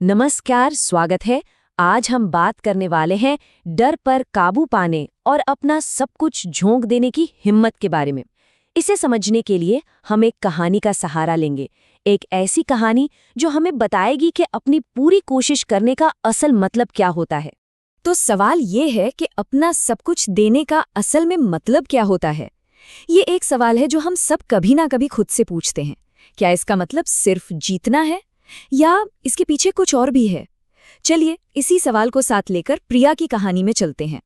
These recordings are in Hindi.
नमस्कार, स्वागत है। आज हम बात करने वाले हैं डर पर काबू पाने और अपना सब कुछ झोंक देने की हिम्मत के बारे में। इसे समझने के लिए हम एक कहानी का सहारा लेंगे। एक ऐसी कहानी जो हमें बताएगी कि अपनी पूरी कोशिश करने का असल मतलब क्या होता है। तो सवाल ये है कि अपना सब कुछ देने का असल में मतलब क्या होता है। ये एक सवाल है जो हम सब कभी ना कभी खुद से पूछते हैं। क्या इसका मतलब सिर्फ जीतना है या इसके पीछे कुछ और भी है? चलिए इसी सवाल को साथ लेकर प्रिया की कहानी में चलते हैं।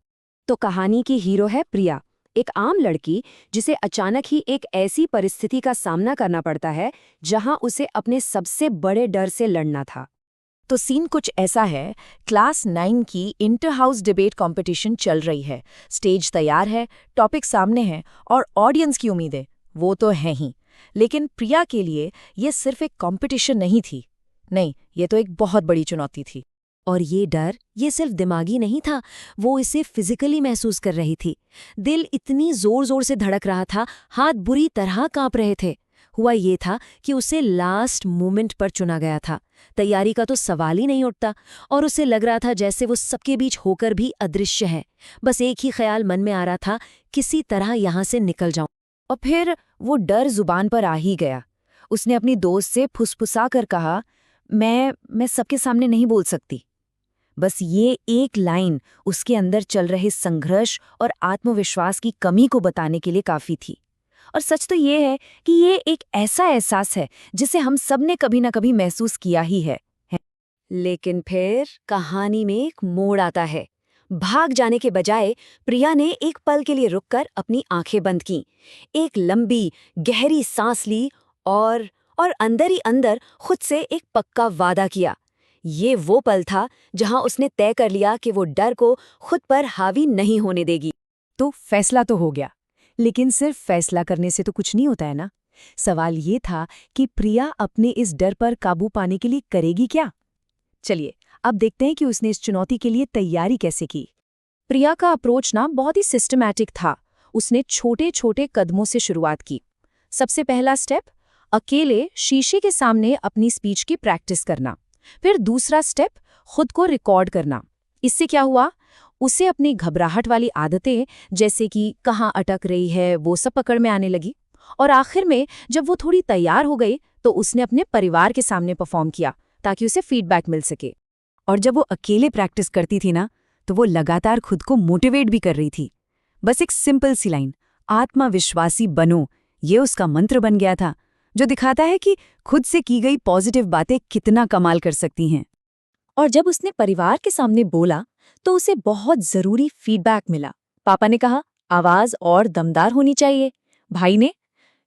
तो कहानी की हीरो है प्रिया, एक आम लड़की जिसे अचानक ही एक ऐसी परिस्थिति का सामना करना पड़ता है जहां उसे अपने सबसे बड़े डर से लड़ना था। तो सीन कुछ ऐसा है, क्लास 9 की इंटर हाउस डिबेट कंपटीशन चल रही है। स्टेज तैयार है, टॉपिक सामने है और ऑडियंस की उम्मीदें वो तो हैं ही। लेकिन प्रिया के लिए ये सिर्फ एक कंपटीशन नहीं थी। नहीं, ये तो एक बहुत बड़ी चुनौती थी। और ये डर ये सिर्फ दिमागी नहीं था, वो इसे फिजिकली महसूस कर रही थी। दिल इतनी जोर जोर से धड़क रहा था, हाथ बुरी तरह कांप रहे थे। हुआ ये था कि उसे लास्ट मोमेंट पर चुना गया था। तैयारी का तो सवाल ही नहीं उठता और उसे लग रहा था जैसे वो सबके बीच होकर भी अदृश्य है। बस एक ही ख्याल मन में आ रहा था, किसी तरह यहाँ से निकल जाऊं। और फिर वो डर जुबान पर आ ही गया। उसने अपनी दोस्त से फुसफुसा कर कहा, मैं सबके सामने नहीं बोल सकती। बस ये एक लाइन उसके अंदर चल रहे संघर्ष और आत्मविश्वास की कमी को बताने के लिए काफी थी। और सच तो ये है कि ये एक ऐसा एहसास है जिसे हम सब ने कभी ना कभी महसूस किया ही है। लेकिन फिर कहानी में एक मोड़ आता है। भाग जाने के बजाय प्रिया ने एक पल के लिए रुककर अपनी आंखें बंद कीं, एक लंबी गहरी सांस ली और अंदर ही अंदर खुद से एक पक्का वादा किया। ये वो पल था जहां उसने तय कर लिया कि वो डर को खुद पर हावी नहीं होने देगी। तो फैसला तो हो गया, लेकिन सिर्फ फैसला करने से तो कुछ नहीं होता है ना। सवाल ये था कि प्रिया अपने इस डर पर काबू पाने के लिए करेगी क्या। चलिए अब देखते हैं कि उसने इस चुनौती के लिए तैयारी कैसे की। प्रिया का अप्रोच ना बहुत ही सिस्टमैटिक था। उसने छोटे छोटे कदमों से शुरुआत की। सबसे पहला स्टेप, अकेले शीशे के सामने अपनी स्पीच की प्रैक्टिस करना। फिर दूसरा स्टेप, खुद को रिकॉर्ड करना। इससे क्या हुआ, उसे अपनी घबराहट वाली आदतें जैसे कि कहाँ अटक रही है वो सब पकड़ में आने लगी। और आखिर में जब वो थोड़ी तैयार हो गई तो उसने अपने परिवार के सामने परफॉर्म किया ताकि उसे फीडबैक मिल सके। और जब वो अकेले प्रैक्टिस करती थी ना, तो वो लगातार खुद को मोटिवेट भी कर रही थी। बस एक सिंपल सी लाइन, आत्मविश्वासी बनो, ये उसका मंत्र बन गया था, जो दिखाता है कि खुद से की गई पॉजिटिव बातें कितना कमाल कर सकती हैं। और जब उसने परिवार के सामने बोला तो उसे बहुत जरूरी फीडबैक मिला। पापा ने कहा, आवाज और दमदार होनी चाहिए। भाई ने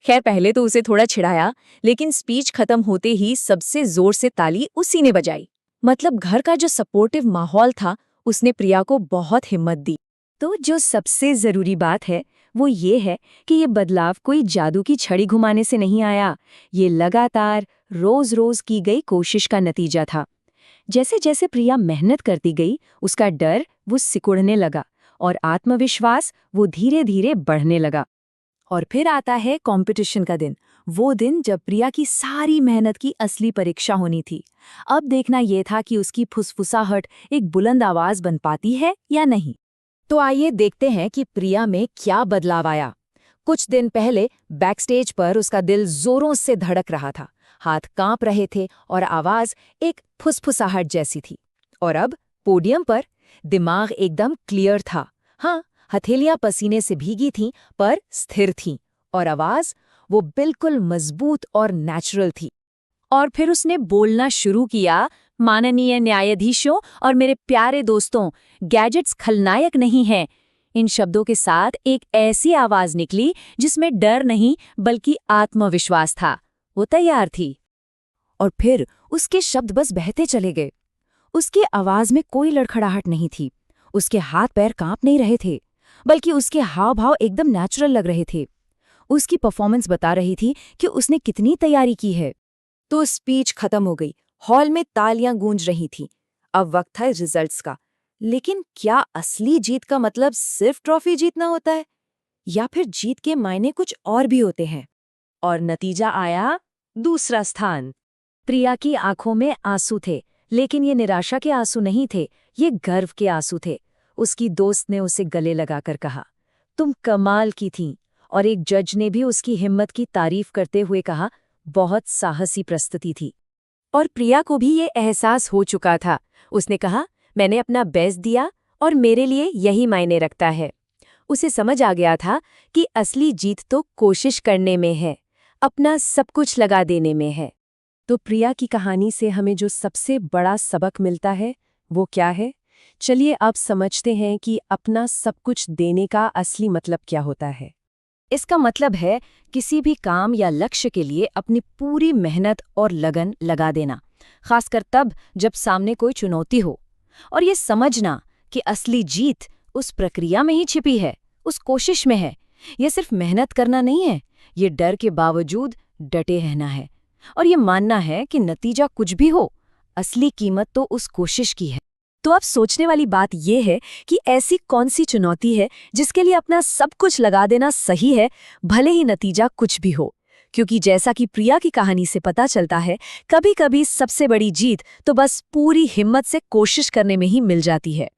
खैर पहले तो उसे थोड़ा छिड़ाया, लेकिन स्पीच खत्म होते ही सबसे जोर से ताली उसी ने बजाई। मतलब घर का जो सपोर्टिव माहौल था उसने प्रिया को बहुत हिम्मत दी। तो जो सबसे जरूरी बात है वो ये है कि ये बदलाव कोई जादू की छड़ी घुमाने से नहीं आया। ये लगातार रोज रोज की गई कोशिश का नतीजा था। जैसे जैसे प्रिया मेहनत करती गई, उसका डर वो सिकुड़ने लगा और आत्मविश्वास वो धीरे धीरे बढ़ने लगा। और फिर आता है कंपटीशन का दिन, वो दिन जब प्रिया की सारी मेहनत की असली परीक्षा होनी थी। अब देखना यह था कि उसकी फुसफुसाहट एक बुलंद आवाज बन पाती है या नहीं। तो आइए देखते हैं कि प्रिया में क्या बदलाव आया। कुछ दिन पहले बैकस्टेज पर उसका दिल जोरों से धड़क रहा था, हाथ कांप रहे थे और आवाज एक फुसफुसाहट जैसी थी। और अब पोडियम पर दिमाग एकदम क्लियर था। हाँ, हथेलियां पसीने से भीगी थीं पर स्थिर थीं और आवाज वो बिल्कुल मजबूत और नेचुरल थी। और फिर उसने बोलना शुरू किया, माननीय न्यायाधीशों और मेरे प्यारे दोस्तों, गैजेट्स खलनायक नहीं हैं। इन शब्दों के साथ एक ऐसी आवाज निकली जिसमें डर नहीं बल्कि आत्मविश्वास था। वो तैयार थी। और फिर उसके शब्द बस बहते चले गए। उसकी आवाज में कोई लड़खड़ाहट नहीं थी, उसके हाथ पैर कांप नहीं रहे थे, बल्कि उसके हाव भाव एकदम नेचुरल लग रहे थे। उसकी परफॉर्मेंस बता रही थी कि उसने कितनी तैयारी की है। तो स्पीच खत्म हो गई, हॉल में तालियां गूंज रही थीं। अब वक्त था रिजल्ट्स का। लेकिन क्या असली जीत का मतलब सिर्फ ट्रॉफी जीतना होता है, या फिर जीत के मायने कुछ और भी होते हैं? और नतीजा आया, दूसरा स्थान। प्रिया की आंखों में आंसू थे, लेकिन ये निराशा के आंसू नहीं थे, ये गर्व के आंसू थे। उसकी दोस्त ने उसे गले लगाकर कहा, तुम कमाल की थीं। और एक जज ने भी उसकी हिम्मत की तारीफ करते हुए कहा, बहुत साहसी प्रस्तुति थी। और प्रिया को भी ये एहसास हो चुका था। उसने कहा, मैंने अपना बेस्ट दिया और मेरे लिए यही मायने रखता है। उसे समझ आ गया था कि असली जीत तो कोशिश करने में है, अपना सब कुछ लगा देने में है। तो प्रिया की कहानी से हमें जो सबसे बड़ा सबक मिलता है वो क्या है? चलिए अब समझते हैं कि अपना सब कुछ देने का असली मतलब क्या होता है। इसका मतलब है किसी भी काम या लक्ष्य के लिए अपनी पूरी मेहनत और लगन लगा देना, खासकर तब जब सामने कोई चुनौती हो। और ये समझना कि असली जीत उस प्रक्रिया में ही छिपी है, उस कोशिश में है। ये सिर्फ मेहनत करना नहीं है, ये डर के बावजूद डटे रहना है और ये मानना है कि नतीजा कुछ भी हो, असली कीमत तो उस कोशिश की है। तो अब सोचने वाली बात यह है कि ऐसी कौन सी चुनौती है जिसके लिए अपना सब कुछ लगा देना सही है, भले ही नतीजा कुछ भी हो। क्योंकि जैसा कि प्रिया की कहानी से पता चलता है, कभी-कभी सबसे बड़ी जीत तो बस पूरी हिम्मत से कोशिश करने में ही मिल जाती है।